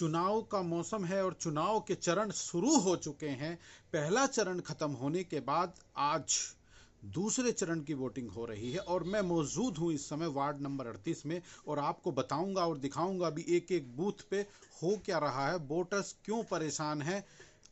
चुनाव का मौसम है और चुनाव के चरण शुरू हो चुके हैं। पहला चरण खत्म होने के बाद आज दूसरे चरण की वोटिंग हो रही है और मैं मौजूद हूं इस समय वार्ड नंबर 38 में और आपको बताऊंगा और दिखाऊंगा भी एक एक बूथ पे हो क्या रहा है, वोटर्स क्यों परेशान हैं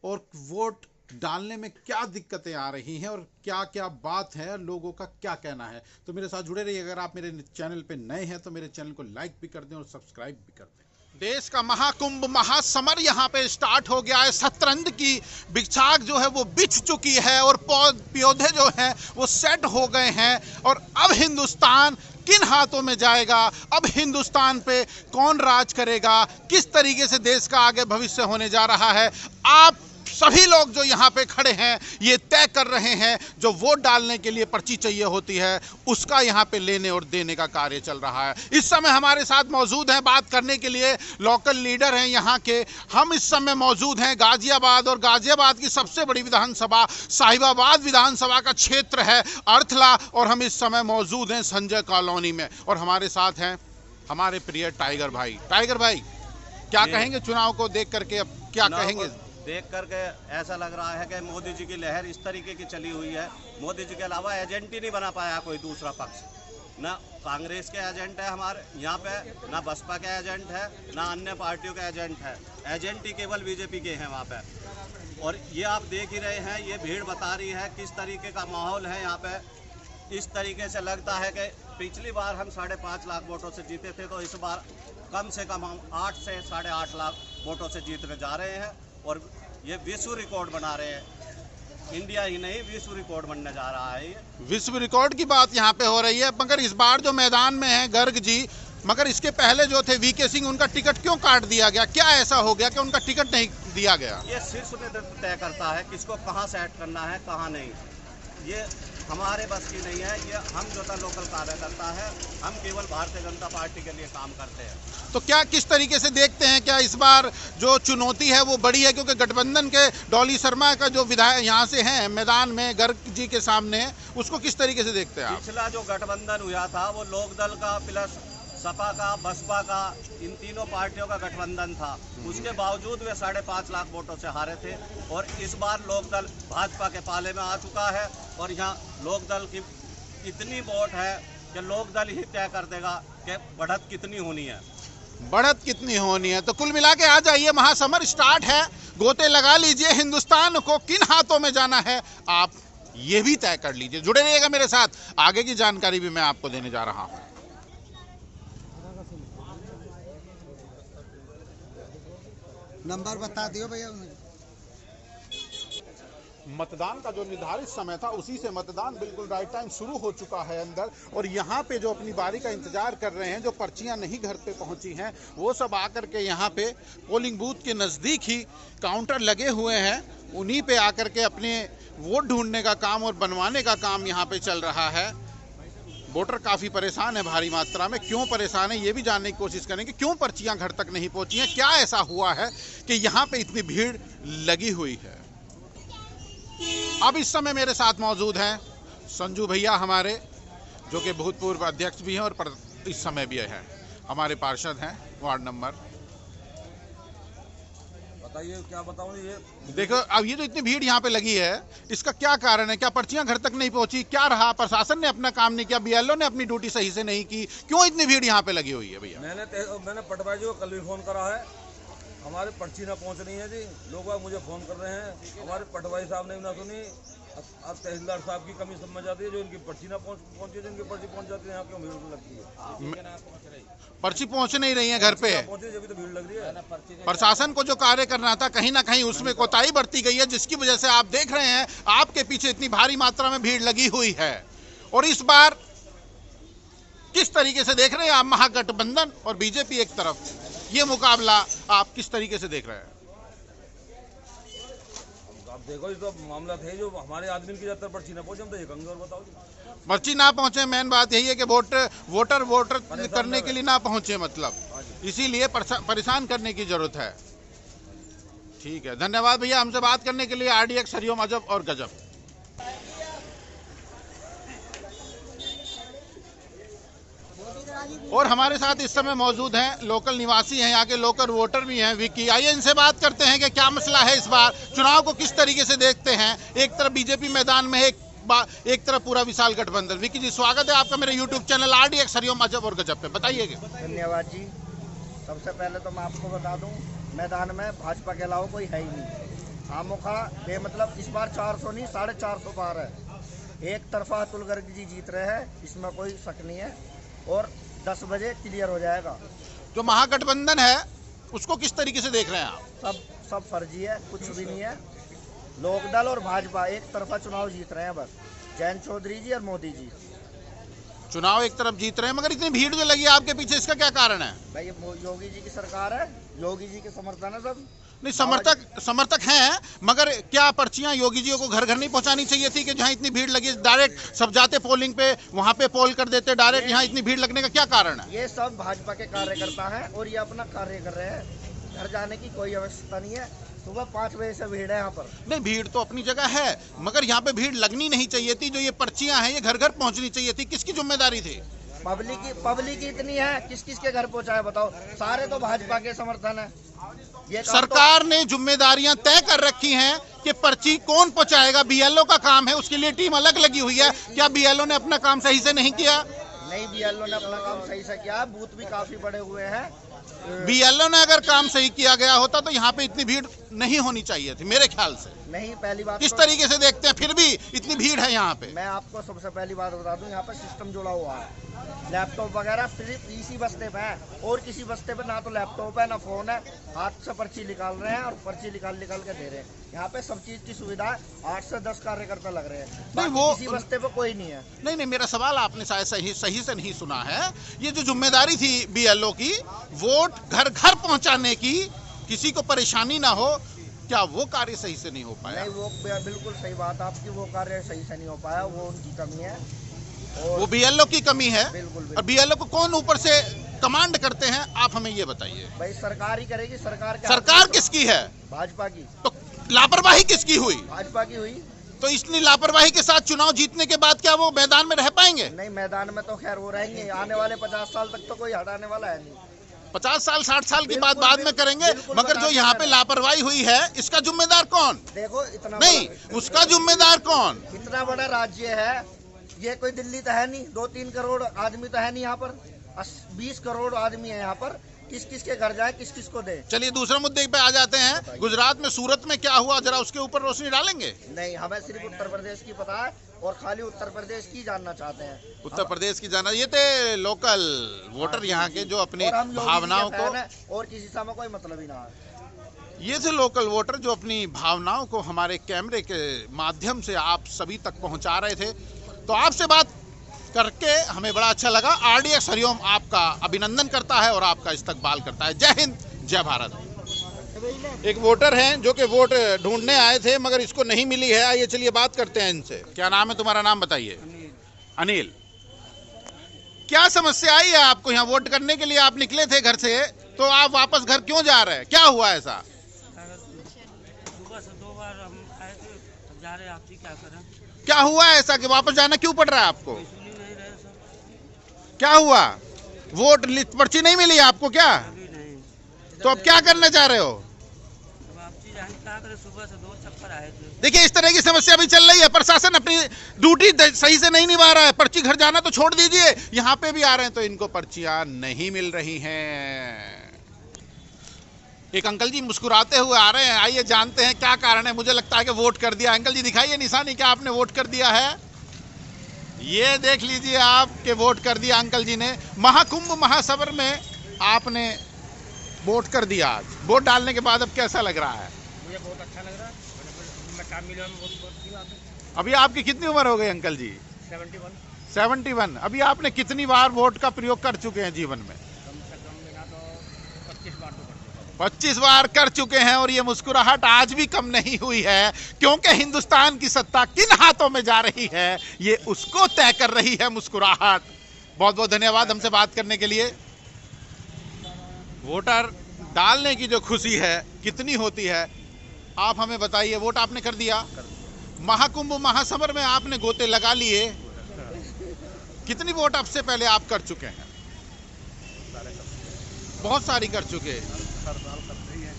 और वोट डालने में क्या दिक्कतें आ रही हैं और क्या क्या बात है, लोगों का क्या कहना है। तो मेरे साथ जुड़े रहिए। अगर आप मेरे चैनल पे नए हैं तो मेरे चैनल को लाइक भी कर दें और सब्सक्राइब भी कर दें। देश का महाकुंभ महासमर यहाँ पे स्टार्ट हो गया है। शतरंज की बिछाक जो है वो बिछ चुकी है और पौधे जो हैं वो सेट हो गए हैं और अब हिंदुस्तान किन हाथों में जाएगा, अब हिंदुस्तान पे कौन राज करेगा, किस तरीके से देश का आगे भविष्य होने जा रहा है, आप सभी लोग जो यहाँ पे खड़े हैं ये तय कर रहे हैं। जो वोट डालने के लिए पर्ची चाहिए होती है उसका यहाँ पे लेने और देने का कार्य चल रहा है। इस समय हमारे साथ मौजूद हैं बात करने के लिए लोकल लीडर हैं यहाँ के। हम इस समय मौजूद हैं गाजियाबाद और गाजियाबाद की सबसे बड़ी विधानसभा साहिबाबाद विधानसभा का क्षेत्र है अर्थला और हम इस समय मौजूद हैं संजय कॉलोनी में और हमारे साथ हैं हमारे प्रिय टाइगर भाई। टाइगर भाई, क्या कहेंगे चुनाव को देख करके, अब क्या कहेंगे? देख करके ऐसा लग रहा है कि मोदी जी की लहर इस तरीके की चली हुई है। मोदी जी के अलावा एजेंट ही नहीं बना पाया कोई दूसरा पक्ष। ना कांग्रेस के एजेंट है हमारे यहाँ पे, ना बसपा के एजेंट है, ना अन्य पार्टियों के एजेंट है। एजेंट ही केवल बीजेपी के हैं वहाँ पे। और ये आप देख ही रहे हैं, ये भीड़ बता रही है किस तरीके का माहौल है यहाँ पे। इस तरीके से लगता है कि पिछली बार हम 5.5 लाख वोटों से जीते थे, तो इस बार कम से कम हम 8 से 8.5 लाख वोटों से जीतने जा रहे हैं और ये विश्व रिकॉर्ड बना रहे हैं। इंडिया ही नहीं, विश्व रिकॉर्ड बनने जा रहा है। ये विश्व रिकॉर्ड की बात यहाँ पे हो रही है। मगर इस बार जो मैदान में है गर्ग जी, मगर इसके पहले जो थे वीके सिंह, उनका टिकट क्यों काट दिया गया? क्या ऐसा हो गया कि उनका टिकट नहीं दिया गया? ये शीर्ष नेतृत्व तय करता है किसको कहाँ सेट करना है, कहाँ नहीं। ये हमारे बस की नहीं है। ये हम जो था लोकल कार्यकर्ता है, हम केवल भारतीय जनता पार्टी के लिए काम करते हैं। तो क्या किस तरीके से देखते हैं, क्या इस बार जो चुनौती है वो बड़ी है? क्योंकि गठबंधन के डॉली शर्मा का जो विधायक यहाँ से हैं मैदान में गर्ग जी के सामने, उसको किस तरीके से देखते हैं आप? पिछला जो गठबंधन हुआ था वो लोकदल का प्लस सपा का, बसपा का, इन तीनों पार्टियों का गठबंधन था। उसके बावजूद वे 5.5 लाख वोटों से हारे थे और इस बार लोकदल भाजपा के पाले में आ चुका है और यहाँ लोकदल की इतनी वोट है कि लोकदल ही तय कर देगा कि बढ़त कितनी होनी है। बढ़त कितनी होनी है। तो कुल मिला के आ जाइए, महासमर स्टार्ट है, गोते लगा लीजिए, हिंदुस्तान को किन हाथों में जाना है आप ये भी तय कर लीजिए। जुड़े रहिएगा मेरे साथ, आगे की जानकारी भी मैं आपको देने जा रहा हूँ। नंबर बता दियो भैया। मतदान का जो निर्धारित समय था उसी से मतदान बिल्कुल राइट टाइम शुरू हो चुका है अंदर और यहाँ पे जो अपनी बारी का इंतजार कर रहे हैं, जो पर्चियां नहीं घर पे पहुंची हैं, वो सब आकर के यहाँ पे पोलिंग बूथ के नज़दीक ही काउंटर लगे हुए हैं, उन्हीं पे आकर के अपने वोट ढूंढने का काम और बनवाने का काम यहाँ पे चल रहा है। वोटर काफ़ी परेशान है भारी मात्रा में। क्यों परेशान है ये भी जानने की कोशिश करेंगे। क्यों पर्चियां घर तक नहीं पहुंची हैं, क्या ऐसा हुआ है कि यहाँ पे इतनी भीड़ लगी हुई है। अब इस समय मेरे साथ मौजूद हैं संजू भैया हमारे, जो कि भूतपूर्व अध्यक्ष भी हैं और इस समय भी हैं हमारे पार्षद हैं वार्ड नंबर। बताइए क्या बताऊं। ये देखो, अब ये जो इतनी भीड़ यहाँ पे लगी है इसका क्या कारण है? क्या पर्चियां घर तक नहीं पहुंची? क्या रहा? प्रशासन ने अपना काम नहीं किया, बीएलओ ने अपनी ड्यूटी सही से नहीं की? क्यों इतनी भीड़ यहाँ पे लगी हुई है भैया? मैंने पटवारी जी को कल भी फोन करा है, हमारे पर्ची ना पहुंच रही है जी। लोग मुझे फोन कर रहे हैं, हमारे पटवारी साहब ने भी ना सुनी। अब तहसीलदार साहब की कमी समझ आती है, जो इनकी पर्ची ना पहुंची, जिनकी पर्ची पहुंच जाती है यहाँ क्यों भीड़ लगती है? पर्ची पहुंच नहीं रही है घर पे, जब तो भीड़ लग रही है। प्रशासन को जो कार्य करना था कहीं ना कहीं उसमें कोताही बरती गई है, जिसकी वजह से आप देख रहे हैं आपके पीछे इतनी भारी मात्रा में भीड़ लगी हुई है। और इस बार किस तरीके से देख रहे हैं आप महागठबंधन और बीजेपी एक तरफ, ये मुकाबला आप किस तरीके से देख रहे हैं? आप देखो, ये तो मामला थे जो हमारे आदमी की ज्यादातर पर्ची ना पहुंचे, हम तो ये कहेंगे। और बताओ, पर्ची ना पहुंचे, मेन बात यही है कि वोटर करने के लिए ना पहुंचे, मतलब इसीलिए परेशान करने की जरूरत है। ठीक है, धन्यवाद भैया हमसे बात करने के लिए। RDX हरिओम अजब और गजब। और हमारे साथ इस समय मौजूद हैं लोकल निवासी हैं, यहाँ के लोकल वोटर भी हैं, विक्की। आइए इनसे बात करते हैं कि क्या मसला है, इस बार चुनाव को किस तरीके से देखते हैं। एक तरफ बीजेपी मैदान में है, एक तरफ पूरा विशाल गठबंधन। विक्की जी, स्वागत है आपका मेरे यूट्यूब चैनल RDX हरिओम अजब और गजब पे। बताइएगा। धन्यवाद जी। सबसे पहले तो मैं आपको बता दूं, मैदान में भाजपा के अलावा कोई है ही नहीं। आमोखा बेमतलब इस बार 400 नहीं 450 पार है। एक तरफा अतुल गर्ग जी जीत रहे हैं, इसमें कोई शक नहीं है, और 10 बजे क्लियर हो जाएगा। जो महागठबंधन है उसको किस तरीके से देख रहे हैं आप? सब फर्जी है, कुछ भी नहीं है। लोकदल और भाजपा एक तरफा चुनाव जीत रहे हैं बस, जयंत चौधरी जी और मोदी जी। चुनाव एक तरफ जीत रहे हैं, मगर इतनी भीड़ जो लगी है आपके पीछे, इसका क्या कारण है? भाई ये योगी जी की सरकार है, योगी जी के समर्थन है सब। नहीं, समर्थक हैं, मगर क्या पर्चियां योगी जी को घर घर नहीं पहुंचानी चाहिए थी कि जहां इतनी भीड़ लगी डायरेक्ट सब जाते पोलिंग पे, वहां पे पोल कर देते डायरेक्ट, यहाँ इतनी भीड़ लगने का क्या कारण है? ये सब भाजपा के कार्यकर्ता हैं और ये अपना कार्य कर रहे हैं। घर जाने की कोई आवश्यकता नहीं है। सुबह 5 बजे से भीड़ है यहाँ पर। नहीं, भीड़ तो अपनी जगह है, मगर यहाँ पे भीड़ लगनी नहीं चाहिए थी। जो ये पर्चियां हैं ये घर घर पहुंचनी चाहिए थी। किसकी जिम्मेदारी थी? पब्लिक इतनी है, किस किस के घर पहुंचा है बताओ? सारे तो भाजपा के समर्थन है। ये सरकार ने जिम्मेदारियां तय कर रखी हैं कि पर्ची कौन पहुंचाएगा। BLO का काम है, उसके लिए टीम अलग लगी हुई है। क्या BLO ने अपना काम सही से नहीं किया? नहीं, BLO ने अपना काम सही से किया। बूथ भी काफी बड़े हुए हैं। BLO ने अगर काम सही किया गया होता तो यहाँ पे इतनी भीड़ नहीं होनी चाहिए थी मेरे ख्याल से। नहीं, पहली बात किस तरीके से देखते हैं फिर भी इतनी भीड़ है यहाँ पे? मैं आपको सबसे पहली बात बता दूं, यहाँ पे सिस्टम जुड़ा हुआ है। लैपटॉप वगैरह सिर्फ इसी बस्ते पे है, और किसी बस्ते पे ना तो लैपटॉप है ना फोन है। हाथ से पर्ची निकाल रहे हैं और पर्ची निकाल के दे रहे हैं। यहाँ पे सब चीज की सुविधा है। 8 से 10 कार्यकर्ता लग रहे हैं। नहीं, वो किसी बस्ते पे कोई नहीं है। नहीं, मेरा सवाल आपने शायद सही से नहीं सुना है। ये जो जिम्मेदारी थी BLO की, वोट घर घर पहुंचाने की, किसी को परेशानी ना हो, क्या वो कार्य सही से नहीं हो पाया? नहीं, वो बिल्कुल सही बात आपकी, वो कार्य सही से नहीं हो पाया, वो उनकी कमी है। और वो BLO की कमी है। बिल्कुल। और BLO को कौन ऊपर से कमांड करते हैं, आप हमें ये बताइए। भाई सरकार ही करेगी। सरकार किसकी है? भाजपा की। तो लापरवाही किसकी हुई? भाजपा की हुई। तो इतनी लापरवाही के साथ चुनाव जीतने के बाद क्या वो मैदान में रह पाएंगे? नहीं, मैदान में तो खैर वो रहेंगे। आने वाले 50 साल तक तो कोई हटाने वाला है नहीं। 50 साल 60 साल की बात बाद में करेंगे, मगर जो यहाँ पे लापरवाही हुई है इसका जिम्मेदार कौन? देखो इतना नहीं, उसका जिम्मेदार कौन? इतना बड़ा राज्य है, ये कोई दिल्ली तो है नहीं। 2-3 करोड़ आदमी तो है नहीं यहाँ पर। 20 करोड़ आदमी है यहाँ पर। किस किस के घर जाए, किस किस को दे? चलिए दूसरे मुद्दे पे आ जाते हैं। गुजरात में सूरत में क्या हुआ, जरा उसके ऊपर रोशनी डालेंगे? नहीं, हमें सिर्फ उत्तर प्रदेश की पता है, और खाली उत्तर प्रदेश की जानना चाहते हैं। उत्तर प्रदेश की जाना। ये थे लोकल वोटर यहाँ के जो अपनी भावनाओं को, और किसी से हमें कोई मतलब ही ना है। ये थे लोकल वोटर जो अपनी भावनाओं को हमारे कैमरे के माध्यम से आप सभी तक पहुंचा रहे थे। तो आपसे बात करके हमें बड़ा अच्छा लगा। RDX हरिओम आपका अभिनंदन करता है और आपका इस्तकबाल करता है। जय हिंद, जय भारत। एक वोटर हैं जो कि वोट ढूंढने आए थे, मगर इसको नहीं मिली है। आइए चलिए बात करते हैं इनसे। क्या नाम है तुम्हारा? नाम बताइए। अनिल। क्या समस्या आई है आपको? यहाँ वोट करने के लिए आप निकले थे घर से, तो आप वापस घर क्यों जा रहे हैं? क्या हुआ ऐसा? सुबह से 2 बार हम आए थे, तब जा रहे हैं। आप जी क्या करें? क्या हुआ ऐसा कि वापस जाना क्यों पड़ रहा है आपको? सुन ही नहीं रहे सब। क्या हुआ? वोट लिस्ट पर्ची नहीं मिली आपको क्या? अभी नहीं। तो अब क्या करना चाह रहे हो? अब आप जी जान क्या करें, सुबह से 2 चक्कर आए थे। देखिए, इस तरह की समस्या भी चल रही है। प्रशासन अपनी ड्यूटी सही से नहीं निभा रहा है। पर्ची घर जाना तो छोड़ दीजिए, यहाँ पे भी आ रहे हैं तो इनको पर्चियां नहीं मिल रही हैं। एक अंकल जी मुस्कुराते हुए आ रहे हैं। आइए जानते हैं क्या कारण है। मुझे लगता है कि वोट कर दिया। अंकल जी दिखाइए निशानी, क्या आपने वोट कर दिया है? ये देख लीजिए आप के वोट कर दिया अंकल जी ने। महाकुंभ महासबर में आपने वोट कर दिया। आज वोट डालने के बाद अब कैसा लग रहा है? मुझे बहुत अच्छा लग रहा है। मैं काम मिला बहुत। अभी आपकी कितनी उम्र हो गई अंकल जी? 71। अभी आपने कितनी बार वोट का प्रयोग कर चुके हैं जीवन में? कम से कम बिना तो 25 बार तो 25 बार कर चुके हैं। और ये मुस्कुराहट आज भी कम नहीं हुई है, क्योंकि हिंदुस्तान की सत्ता किन हाथों में जा रही है ये उसको तय कर रही है मुस्कुराहट। बहुत बहुत धन्यवाद हमसे बात करने के लिए। वोटर डालने की जो खुशी है कितनी होती है आप हमें बताइए। वोट आपने कर दिया। महाकुंभ महासमर में आपने गोते लगा लिए। कितनी वोट अब से पहले आप कर चुके हैं? बहुत सारी कर चुके हैं,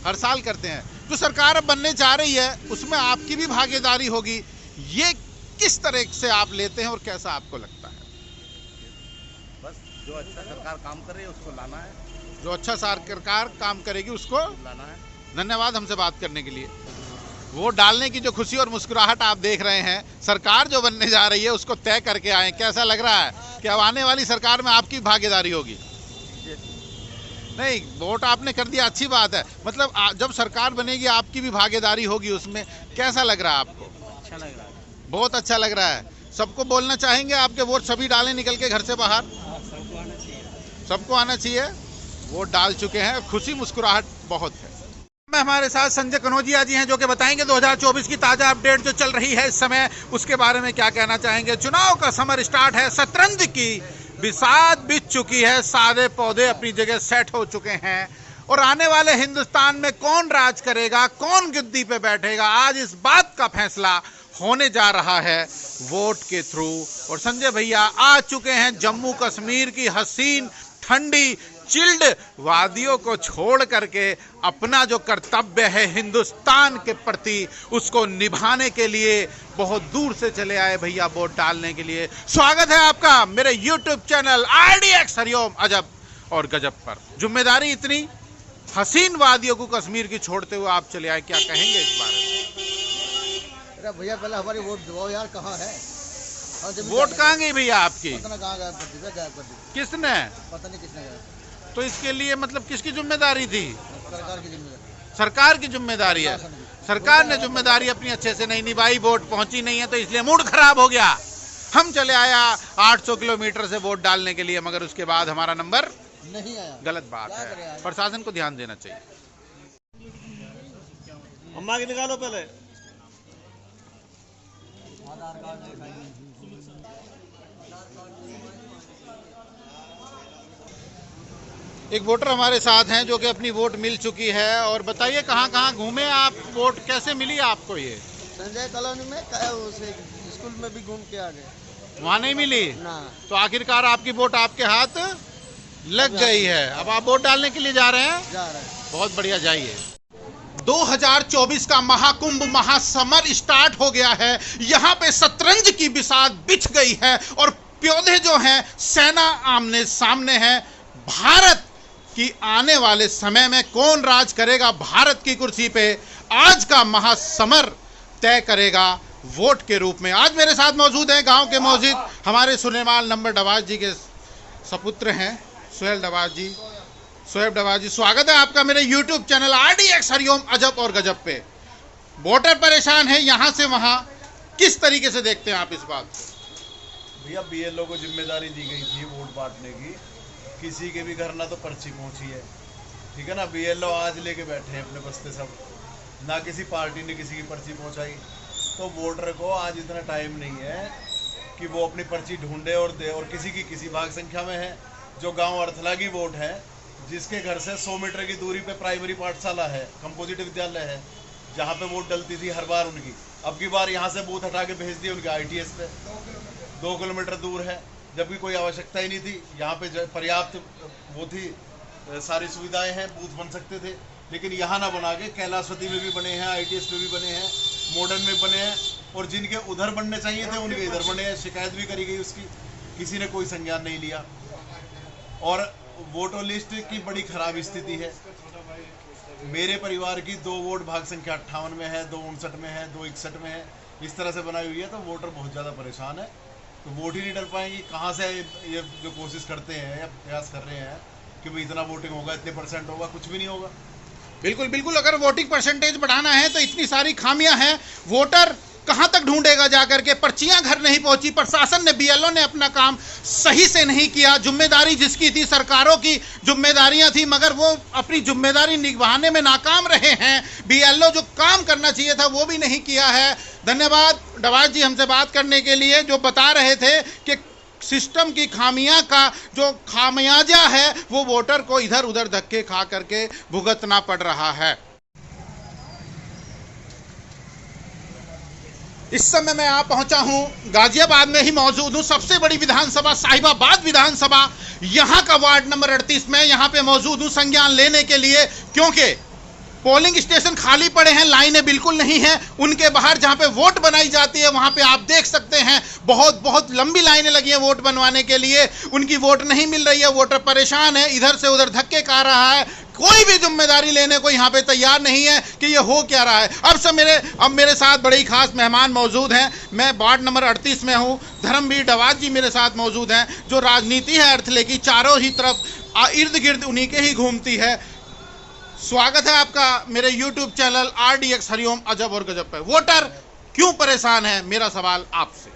हर साल करते हैं। जो सरकार अब बनने जा रही है उसमें आपकी भी भागीदारी होगी, ये किस तरह से आप लेते हैं और कैसा आपको लगता है? बस जो अच्छा सरकार काम कर रही है उसको लाना है, जो अच्छा सरकार काम करेगी उसको लाना है। धन्यवाद हमसे बात करने के लिए। वोट डालने की जो खुशी और मुस्कुराहट आप देख रहे हैं, सरकार जो बनने जा रही है उसको तय करके आए। कैसा लग रहा है कि अब आने वाली सरकार में आपकी भागीदारी होगी? नहीं, वोट आपने कर दिया, अच्छी बात है। मतलब जब सरकार बनेगी आपकी भी भागीदारी होगी उसमें। कैसा लग रहा है आपको? अच्छा लग रहा है। बहुत अच्छा लग रहा है। सबको बोलना चाहेंगे आपके वोट सभी डालें निकल के घर से बाहर? सबको आना चाहिए। सबको आना चाहिए। वोट डाल चुके हैं, खुशी मुस्कुराहट बहुत है। में हमारे साथ संजय कनौजिया जी हैं जो कि बताएंगे 2024 की ताजा अपडेट जो चल रही है इस समय, उसके बारे में क्या कहना चाहेंगे। चुनाव का समर स्टार्ट है, शतरंज की बिसात बीत चुकी है, सारे पौधे अपनी जगह सेट हो चुके हैं और आने वाले हिंदुस्तान में कौन राज करेगा, कौन गद्दी पे बैठेगा, आज इस बात का फैसला होने जा रहा है वोट के थ्रू। और संजय भैया आ चुके हैं जम्मू कश्मीर की हसीन ठंडी चिल्ड वादियों को छोड़ करके अपना जो कर्तव्य है हिंदुस्तान के प्रति उसको निभाने के लिए बहुत दूर से चले आए भैया वोट डालने के लिए। स्वागत है आपका मेरे YouTube चैनल IDX हरिओम अजब और गजब पर। जिम्मेदारी इतनी हसीन वादियों को कश्मीर की छोड़ते हुए आप चले आए, क्या कहेंगे इस बारे में? अरे भैया पहले हमारी वोट दबाओ यार, कहाँ है वोट? कहाँ गई भैया आपकी? पता नहीं कहाँ गायब कर दी, गायब कर दी, किसने? पता नहीं किसने गायब। तो इसके लिए मतलब किसकी जिम्मेदारी थी? सरकार की जिम्मेदारी। सरकार की जिम्मेदारी है। सरकार ने जिम्मेदारी अपनी अच्छे से नहीं निभाई, वोट पहुंची नहीं है तो इसलिए मूड खराब हो गया। हम चले आया 800 किलोमीटर से वोट डालने के लिए, मगर उसके बाद हमारा नंबर नहीं आया। गलत बात है। प्रशासन को ध्यान देना चाहिए। अम्मा की निकालो पहले। एक वोटर हमारे साथ हैं जो कि अपनी वोट मिल चुकी है। और बताइए कहाँ घूमे आप, वोट कैसे मिली आपको? ये संजय कॉलोनी में उसे स्कूल में भी घूम के आ गए, वहाँ नहीं मिली ना। तो आखिरकार आपकी वोट आपके हाथ लग गई है। अब आप वोट डालने के लिए जा रहे हैं? जा रहे हैं। बहुत बढ़िया, जाइए। 2024 का महाकुंभ महासमर स्टार्ट हो गया है। यहाँ पे शतरंज की बिसात बिछ गई है और पौधे जो हैं सेना आमने सामने है। भारत की आने वाले समय में कौन राज करेगा भारत की कुर्सी पे, आज का महासमर तय करेगा वोट के रूप में। आज मेरे साथ मौजूद हैं गांव के मौजूद हमारे सुलेमान नंबर डवाज जी के सपुत्र हैं सोहेल डवाज जी। शोएब डवाज जी, स्वागत है आपका मेरे YouTube चैनल IDX हरिओम अजब और गजब पे। वोटर परेशान है यहाँ से वहाँ, किस तरीके से देखते हैं आप इस बात को? भैया BLO को जिम्मेदारी दी गई थी वोट बांटने की, किसी के भी घर ना तो पर्ची पहुंची है, ठीक है ना। BLO आज लेके बैठे हैं अपने बस्ते सब, ना किसी पार्टी ने किसी की पर्ची पहुंचाई। तो वोटर को आज इतना टाइम नहीं है कि वो अपनी पर्ची ढूंढे और दे। और किसी भाग संख्या में है जो गांव अर्थला की वोट है, जिसके घर से 100 मीटर की दूरी पे प्राइमरी पाठशाला है, कंपोजिट विद्यालय है, जहाँ पे वोट डलती थी हर बार उनकी। अब की बार यहाँ से बूथ हटा के भेज दिए उनके ITS पे, 2 किलोमीटर दूर है, जबकि कोई आवश्यकता ही नहीं थी। यहाँ पे पर्याप्त वो थी, सारी सुविधाएं हैं, बूथ बन सकते थे, लेकिन यहाँ ना बना के कैलाशवती में भी बने हैं, ITS में भी बने हैं, मॉडर्न में बने हैं, और जिनके उधर बनने चाहिए थे उनके इधर बने हैं। शिकायत भी करी गई उसकी, किसी ने कोई संज्ञान नहीं लिया। और वोटर लिस्ट की बड़ी खराब स्थिति है। मेरे परिवार की 2 वोट भाग संख्या 58 में है, 2 59 में है, 2 61 में है, इस तरह से बनाई हुई है। तो वोटर बहुत ज़्यादा परेशान है, तो वोट ही नहीं डल पाएंगी। कहाँ से ये जो कोशिश करते हैं या प्रयास कर रहे हैं कि भाई इतना वोटिंग होगा, इतने % होगा, कुछ भी नहीं होगा। बिल्कुल बिल्कुल, अगर वोटिंग परसेंटेज बढ़ाना है तो इतनी सारी खामियां हैं। वोटर कहां तक ढूंढेगा जाकर के? पर्चियां घर नहीं पहुंची, प्रशासन ने BLO ने अपना काम सही से नहीं किया। जिम्मेदारी जिसकी थी, सरकारों की जिम्मेदारियां थी, मगर वो अपनी जिम्मेदारी निभाने में नाकाम रहे हैं। BLO जो काम करना चाहिए था वो भी नहीं किया है। धन्यवाद डवाज जी हमसे बात करने के लिए, जो बता रहे थे कि सिस्टम की खामियां का जो खामियाजा है वो वोटर को इधर उधर धक्के खा करके भुगतना पड़ रहा है। इस समय मैं आ पहुंचा हूं, गाजियाबाद में ही मौजूद हूं। सबसे बड़ी विधानसभा साहिबाबाद विधानसभा, यहां का वार्ड नंबर 38 में यहां पे मौजूद हूं संज्ञान लेने के लिए, क्योंकि पोलिंग स्टेशन खाली पड़े हैं, लाइनें बिल्कुल नहीं हैं। उनके बाहर जहां पे वोट बनाई जाती है वहां पे आप देख सकते हैं बहुत लंबी लाइनें लगी हैं वोट बनवाने के लिए। उनकी वोट नहीं मिल रही है, वोटर परेशान है, इधर से उधर धक्के खा रहा है। कोई भी जिम्मेदारी लेने को यहाँ पे तैयार नहीं है कि ये हो क्या रहा है। अब मेरे साथ बड़े ही खास मेहमान मौजूद हैं। मैं वार्ड नंबर 38 में हूँ। धर्मवीर डवाज जी मेरे साथ मौजूद हैं। जो राजनीति है अर्थले की, चारों ही तरफ इर्द गिर्द उन्हीं के ही घूमती है। स्वागत है आपका मेरे YouTube चैनल RDX हरिओम अजब और गजब पे। वोटर क्यों परेशान है, मेरा सवाल आपसे।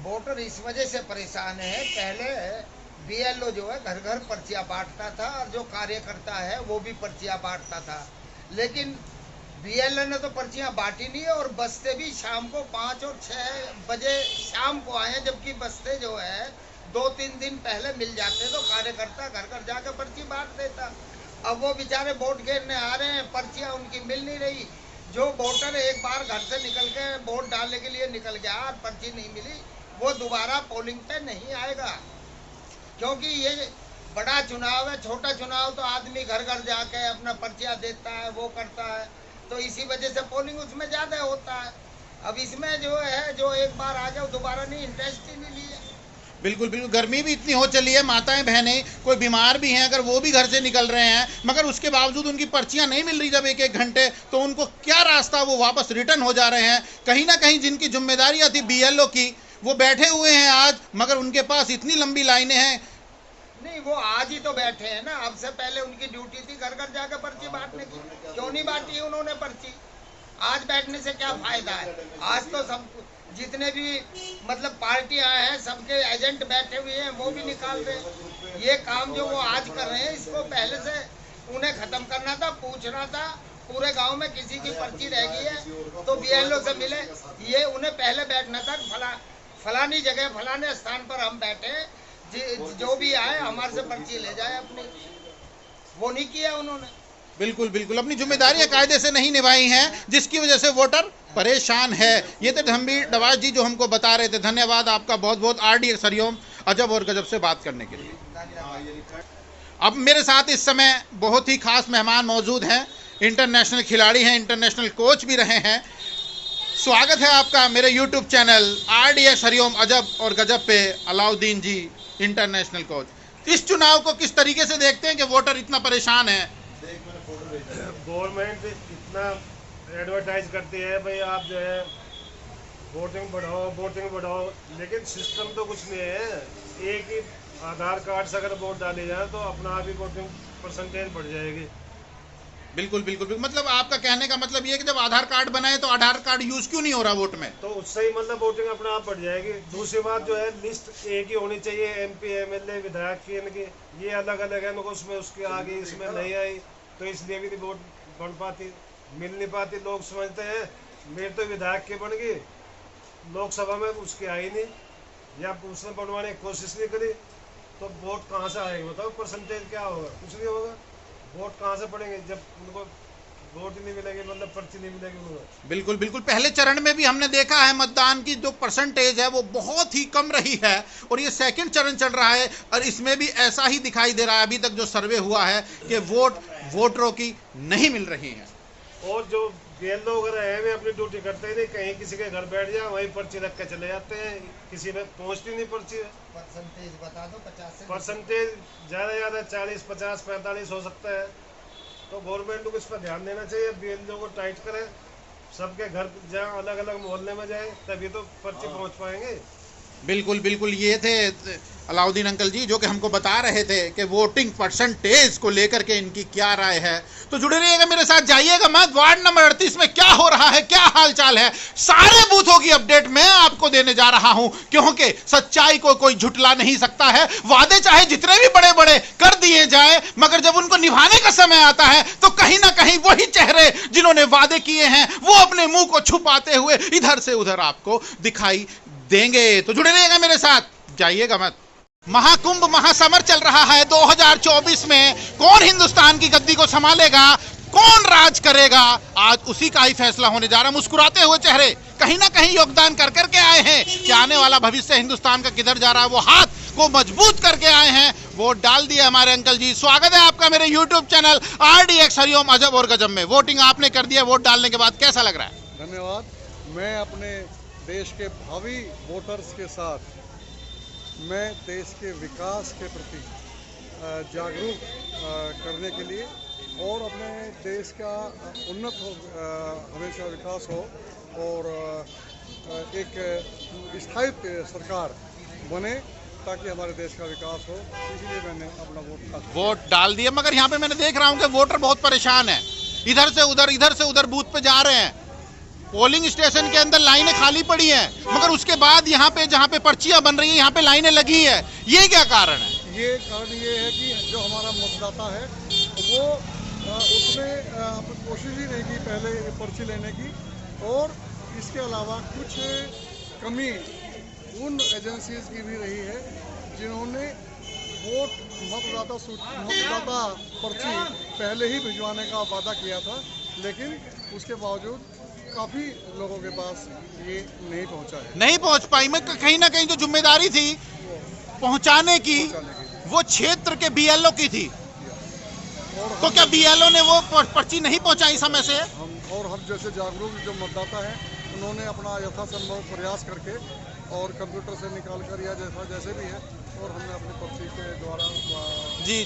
वोटर इस वजह से परेशान है, पहले BLO जो है घर घर पर्चियां बांटता था और जो कार्यकर्ता है वो भी पर्चियां बांटता था, लेकिन BLO ने तो पर्चियां बांटी नहीं है और बस्ते भी शाम को 5 और 6 बजे शाम को आए, जबकि बस्ते जो है 2-3 दिन पहले मिल जाते तो कार्यकर्ता घर घर जाकर पर्ची बांट देता। अब वो बेचारे वोट गिरने आ रहे हैं, पर्चियां उनकी मिल नहीं रही। जो वोटर एक बार घर से निकल के वोट डालने के लिए निकल गया और पर्ची नहीं मिली, वो दोबारा पोलिंग पे नहीं आएगा, क्योंकि ये बड़ा चुनाव है। छोटा चुनाव तो आदमी घर घर जाके अपना पर्चियां देता है, वो करता है, तो इसी वजह से पोलिंग उसमें ज़्यादा होता है। अब इसमें जो है, जो एक बार आ जाओ दोबारा नहीं, इंटरेस्ट ही नहीं लिया। बिल्कुल बिल्कुल, गर्मी भी इतनी हो चली है, माताएं बहनें कोई बीमार भी हैं, अगर वो भी घर से निकल रहे हैं, मगर उसके बावजूद उनकी पर्चियां नहीं मिल रही जब 1-1 घंटे, तो उनको क्या रास्ता, वो वापस रिटर्न हो जा रहे हैं। कहीं ना कहीं जिनकी जिम्मेदारियां थी BLO की, वो बैठे हुए हैं आज, मगर उनके पास इतनी लंबी लाइनें हैं। नहीं, वो आज ही तो बैठे हैं ना, अब से पहले उनकी ड्यूटी थी घर घर जाकर पर्ची बांटने की, क्यों नहीं बांटी उन्होंने पर्ची? आज बैठने से क्या फायदा है? आज तो सब जितने भी मतलब पार्टियां हैं सबके एजेंट बैठे हुए हैं, वो भी निकाल रहे। ये काम जो वो आज कर रहे हैं, इसको पहले से उन्हें खत्म करना था, पूछना था पूरे गांव में किसी की पर्ची रह गई है तो BLO से मिले। ये उन्हें पहले बैठना था, फलानी जगह फलाने स्थान पर हम बैठे, जो भी आए हमारे से पर्ची ले जाए अपनी, वो नहीं किया उन्होंने। बिल्कुल बिल्कुल, अपनी जिम्मेदारियां कायदे से नहीं निभाई हैं, जिसकी वजह से वोटर परेशान है। ये तो धर्मवीर डवाज जी जो हमको बता रहे थे। धन्यवाद आपका बहुत बहुत RDX हरिओम अजब और गजब से बात करने के लिए। अब मेरे साथ इस समय बहुत ही खास मेहमान मौजूद हैं, इंटरनेशनल खिलाड़ी हैं, इंटरनेशनल कोच भी रहे हैं। स्वागत है आपका मेरे YouTube चैनल RDX हरिओम अजब और गजब पे। अलाउद्दीन जी, इंटरनेशनल कोच, इस चुनाव को किस तरीके से देखते हैं कि वोटर इतना परेशान है? गवर्नमेंट इतना एडवर्टाइज करती है भाई आप जो है वोटिंग बढ़ाओ, लेकिन सिस्टम तो कुछ नहीं है। एक ही आधार कार्ड से अगर वोट डाले जाए तो अपना आप ही वोटिंग परसेंटेज बढ़ जाएगी। बिल्कुल बिल्कुल बिल्कुल, मतलब आपका कहने का मतलब ये है कि जब आधार कार्ड बनाए तो आधार कार्ड यूज क्यों नहीं हो रहा वोट में? तो उससे ही मतलब वोटिंग अपने आप बढ़ जाएगी। दूसरी बात जो है, लिस्ट एक ही होनी चाहिए, MP MLA विधायक की, इनकी ये अलग अलग है, उसमें उसके आगे इसमें नहीं आई, तो इसलिए भी वोट बन पाती, मिल नहीं पाती। लोग समझते हैं मेरे तो विधायक की बन गई, लोकसभा में उसकी आई नहीं, या उसने बनवाने की कोशिश नहीं करी, तो वोट कहाँ से आएगा? बताओ, परसेंटेज क्या होगा? कुछ नहीं होगा। वोट कहाँ से पड़ेंगे जब उनको वोट ही नहीं मिलेगी, मतलब पर्ची नहीं मिलेगी उनको। बिल्कुल बिल्कुल, पहले चरण में भी हमने देखा है मतदान की जो परसेंटेज है वो बहुत ही कम रही है, और ये सेकंड चरण चल रहा है और इसमें भी ऐसा ही दिखाई दे रहा है अभी तक जो सर्वे हुआ है कि वोटरों की नहीं मिल रही है। और जो BLO वगैरह है वे अपनी ड्यूटी करते ही नहीं, कहीं किसी के घर बैठ जाए वहीं पर्ची रख के चले जाते हैं, किसी में पहुंचती नहीं पर्ची। परसेंटेज बता दो, 50 से परसेंटेज ज़्यादा 40, 50, 45 हो सकता है। तो गवर्नमेंट को इस पर ध्यान देना चाहिए, BLO को टाइट करें, सबके घर जहाँ अलग अलग मोहल्ले में जाए, तभी तो पर्ची पहुंच पाएंगे। बिल्कुल बिल्कुल, ये थे अलाउद्दीन अंकल जी जो कि हमको बता रहे थे कि वोटिंग परसेंटेज को लेकर के इनकी क्या राय है। तो जुड़े रहिएगा मेरे साथ, जाइएगा मत। वार्ड नंबर 38 में क्या हो रहा है, क्या हालचाल है, सारे बूथों की अपडेट मैं आपको देने जा रहा हूं, क्योंकि सच्चाई को कोई झुटला नहीं सकता है। वादे चाहे जितने भी बड़े बड़े कर दिए जाए, मगर जब उनको निभाने का समय आता है तो कहीं ना कहीं वही चेहरे जिन्होंने वादे किए हैं वो अपने मुंह को छुपाते हुए इधर से उधर आपको दिखाई देंगे। तो जुड़े रहिएगा मेरे साथ, जाइएगा मत। महाकुंभ महासमर चल रहा है 2024 में। कौन हिंदुस्तान की गद्दी को संभालेगा, कौन राज करेगा, आज उसी का ही फैसला होने जा रहा है। मुस्कुराते हुए चेहरे कहीं ना कहीं योगदान कर करके आए हैं कि आने वाला भविष्य हिंदुस्तान का किधर जा रहा है वो हाथ को मजबूत करके आए हैं, वोट डाल दिए हमारे अंकल जी। स्वागत है आपका मेरे YouTube चैनल RDX हरिओम अजब और गजब में। वोटिंग आपने कर दिया, वोट डालने के बाद कैसा लग रहा है? धन्यवाद। मैं अपने देश के भावी वोटर्स के साथ मैं देश के विकास के प्रति जागरूक करने के लिए और अपने देश का उन्नत हो, हमेशा विकास हो और एक स्थायी सरकार बने ताकि हमारे देश का विकास हो, इसलिए मैंने अपना वोट डाल दिया। मगर यहाँ पे मैंने देख रहा हूँ कि वोटर बहुत परेशान है, इधर से उधर बूथ पे जा रहे हैं। पोलिंग स्टेशन के अंदर लाइनें खाली पड़ी हैं, मगर उसके बाद यहाँ पे जहाँ पे पर्चियां बन रही हैं यहाँ पे लाइनें लगी है। ये क्या कारण है? ये कारण ये है कि जो हमारा मतदाता है वो उसने कोशिश ही नहीं की पहले पर्ची लेने की, और इसके अलावा कुछ कमी उन एजेंसीज की भी रही है जिन्होंने मतदाता पर्ची पहले ही भिजवाने का वादा किया था, लेकिन उसके बावजूद काफ़ी लोगों के पास ये नहीं पहुंचा है, नहीं पहुंच पाई। मैं कहीं ना कहीं जो जिम्मेदारी थी पहुंचाने की वो क्षेत्र के BLO की थी, तो क्या BLO ने वो पर्ची नहीं पहुंचाई समय से? हम जैसे जागरूक जो मतदाता है उन्होंने अपना यथासंभव प्रयास करके और कंप्यूटर से निकाल कर या जैसे भी है, और हमने अपनी पर्ची के द्वारा जी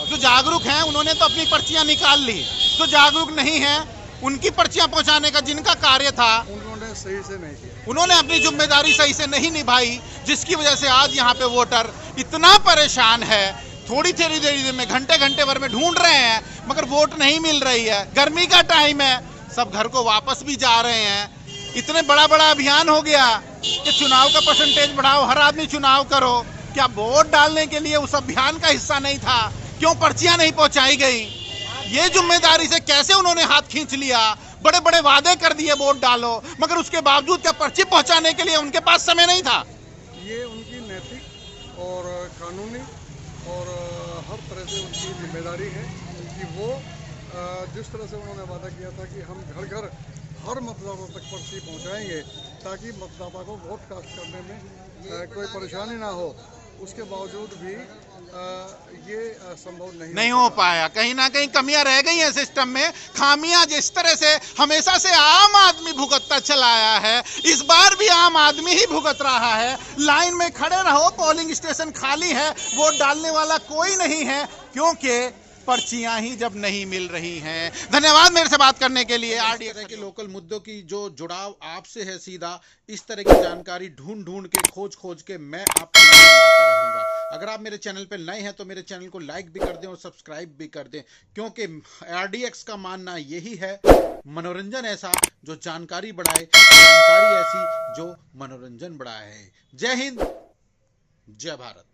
जो जागरूक हैं उन्होंने तो अपनी पर्चियां निकाल ली, जो जागरूक नहीं है उनकी पर्चियां पहुंचाने का जिनका कार्य था उन्होंने सही से नहीं किया, उन्होंने अपनी जिम्मेदारी सही से नहीं निभाई, जिसकी वजह से आज यहाँ पे वोटर इतना परेशान है। थोड़ी देर में घंटे भर में ढूंढ रहे हैं मगर वोट नहीं मिल रही है। गर्मी का टाइम है, सब घर को वापस भी जा रहे हैं। इतने बड़ा अभियान हो गया कि चुनाव का परसेंटेज बढ़ाओ, हर आदमी चुनाव करो। क्या वोट डालने के लिए उस अभियान का हिस्सा नहीं था? क्यों पर्चियां नहीं पहुंचाई गई? ये जिम्मेदारी से कैसे उन्होंने हाथ खींच लिया? बड़े वादे कर दिए वोट डालो, मगर उसके बावजूद क्या पर्ची पहुंचाने के लिए उनके पास समय नहीं था? ये उनकी नैतिक और कानूनी और हर तरह से उनकी जिम्मेदारी है कि वो जिस तरह से उन्होंने वादा किया था कि हम घर हर मतदाता तक पर्ची पहुंचाएंगे ताकि मतदाता को वोट कास्ट करने में कोई परेशानी ना हो, उसके बावजूद भी ये संभव नहीं हो पाया। कहीं ना कहीं कमियां रह गई हैं सिस्टम में, खामियां जिस तरह से हमेशा से आम आदमी भुगतता चला आया है, इस बार भी आम आदमी ही भुगत रहा है। लाइन में खड़े रहो, पोलिंग स्टेशन खाली है, वोट डालने वाला कोई नहीं है, क्योंकि पर्चियां ही जब नहीं मिल रही हैं। धन्यवाद मेरे से बात करने के लिए। RDX के लोकल मुद्दों की जो जुड़ाव आपसे है सीधा, इस तरह की जानकारी ढूंढ के खोज के मैं आपको लाता रहूंगा। अगर आप मेरे चैनल पर नए हैं तो मेरे चैनल को लाइक भी कर दें और सब्सक्राइब भी कर दें, क्योंकि RDX का मानना यही है, मनोरंजन ऐसा जो जानकारी बढ़ाए, जानकारी ऐसी जो मनोरंजन बढ़ाए। जय हिंद, जय भारत।